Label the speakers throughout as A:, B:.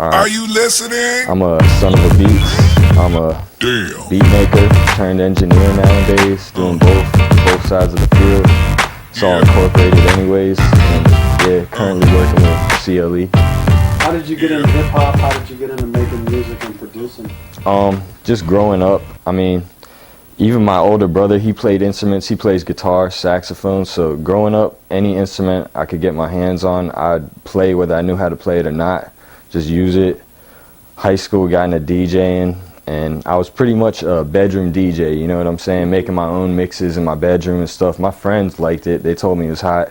A: Are you listening?
B: I'm a son of a beats. I'm a beat maker turned engineer nowadays, doing both sides of the field. It's all incorporated anyways, and yeah, currently working with CLE.
C: How did you get into hip hop? How did you get into making music and producing?
B: Just growing up. I mean, even my older brother, he played instruments. He plays guitar, saxophone. So growing up, any instrument I could get my hands on, I'd play whether I knew how to play it or not. Just use it. High school, got into DJing, and I was pretty much a bedroom DJ, you know what I'm saying? Making my own mixes in my bedroom and stuff. My friends liked it. They told me it was hot.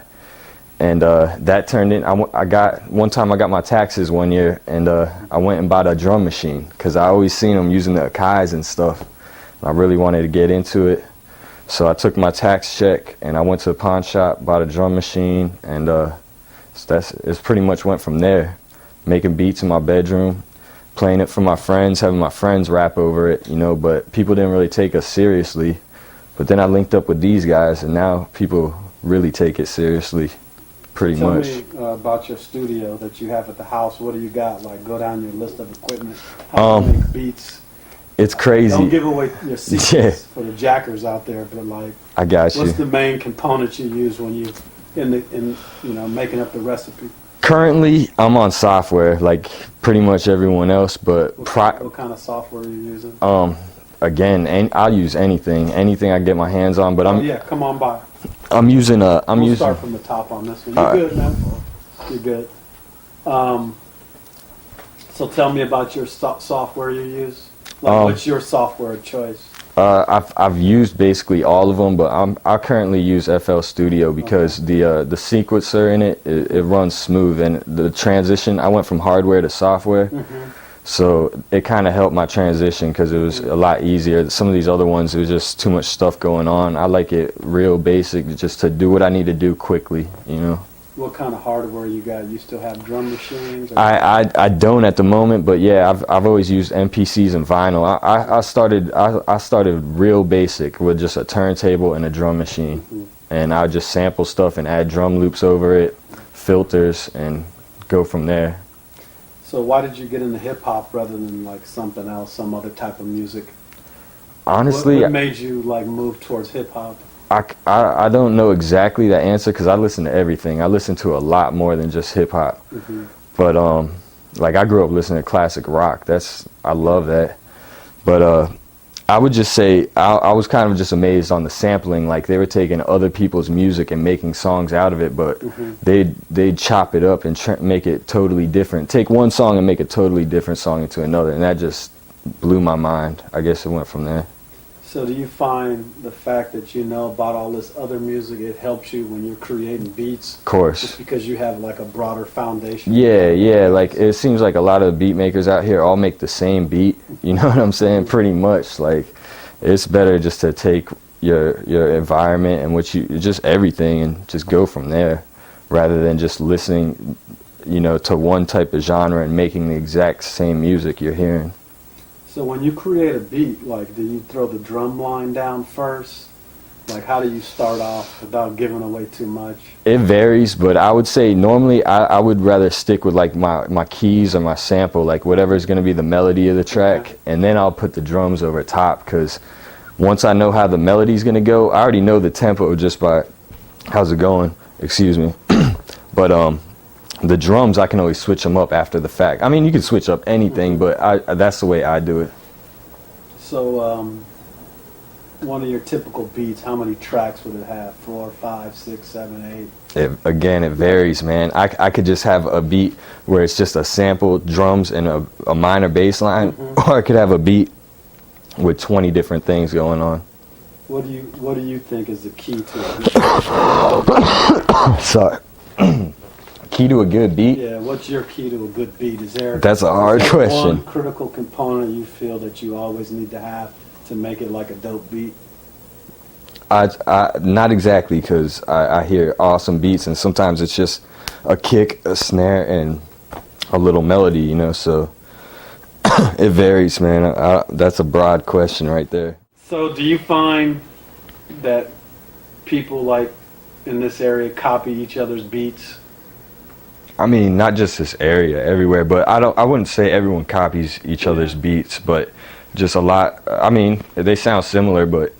B: And that turned in, one time I got my taxes one year, and I went and bought a drum machine, because I always seen them using the Akais and stuff. And I really wanted to get into it. So I took my tax check, and I went to the pawn shop, bought a drum machine, and it's pretty much went from there. Making beats in my bedroom, playing it for my friends, having my friends rap over it, you know, but people didn't really take us seriously. But then I linked up with these guys, and now people really take it seriously, pretty much.
C: Tell me about your studio that you have at the house. What do you got? Like, go down your list of equipment. How do you make beats?
B: It's crazy.
C: Don't give away your secrets for the jackers out there, but like,
B: I got you.
C: What's the main component you use when you making up the recipe?
B: Currently, I'm on software, like pretty much everyone else, but
C: what kind of software are you using?
B: Again, I'll use anything I get my hands on, but
C: come on by.
B: We'll
C: start from the top on this one. You're good, man. You're good. So tell me about your software you use. What's your software of choice?
B: I've used basically all of them, but I currently use FL Studio because the sequencer in it runs smooth, and the transition, I went from hardware to software, so it kind of helped my transition because it was a lot easier. Some of these other ones, it was just too much stuff going on. I like it real basic, just to do what I need to do quickly, you know.
C: What kind of hardware you got? You still have drum machines?
B: I don't at the moment, but yeah, I've always used MPCs and vinyl. I started real basic with just a turntable and a drum machine, and I would just sample stuff and add drum loops over it, filters, and go from there.
C: So why did you get into hip hop rather than like something else, some other type of music?
B: Honestly,
C: what made you like move towards hip hop?
B: I don't know exactly the answer because I listen to everything. I listen to a lot more than just hip hop. But like I grew up listening to classic rock. I love that. But I would just say I was kind of just amazed on the sampling. Like they were taking other people's music and making songs out of it, but they'd chop it up and make it totally different. Take one song and make a totally different song into another, and that just blew my mind. I guess it went from there.
C: So do you find the fact that you know about all this other music, it helps you when you're creating beats?
B: Of course.
C: Just because you have like a broader foundation?
B: Yeah. Like it seems like a lot of beat makers out here all make the same beat. You know what I'm saying? Pretty much. Like it's better just to take your environment and just everything and just go from there, rather than just listening, to one type of genre and making the exact same music you're hearing.
C: So when you create a beat, like, do you throw the drum line down first? Like, how do you start off without giving away too much?
B: It varies, but I would say normally I would rather stick with like my keys or my sample, like whatever is going to be the melody of the track, and then I'll put the drums over top, because once I know how the melody is going to go, I already know the tempo just by, how's it going? Excuse me. But the drums, I can always switch them up after the fact. I mean, you can switch up anything, but that's the way I do it.
C: So, one of your typical beats, how many tracks would it have? 4, 5, 6, 7, 8?
B: It varies, man. I could just have a beat where it's just a sample, drums, and a minor bass line, or I could have a beat with 20 different things going on.
C: What do you think is the key to it?
B: Sorry. Key to a good beat?
C: Yeah, what's your key to a good beat?
B: That's a hard question.
C: One critical component you feel that you always need to have to make it like a dope beat?
B: Not exactly, because I hear awesome beats, and sometimes it's just a kick, a snare, and a little melody, so it varies, man. That's a broad question right there.
C: So do you find that people like in this area copy each other's beats?
B: I mean, not just this area, everywhere. But I wouldn't say everyone copies each other's beats, but just a lot. I mean, they sound similar, but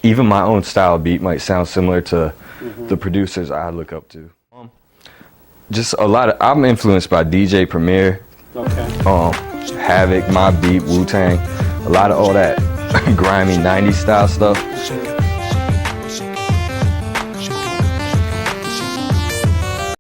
B: even my own style beat might sound similar to the producers I look up to. Just a lot of. I'm influenced by DJ Premier, Havoc, My Beat, Wu-Tang, a lot of all that grimy '90s style stuff.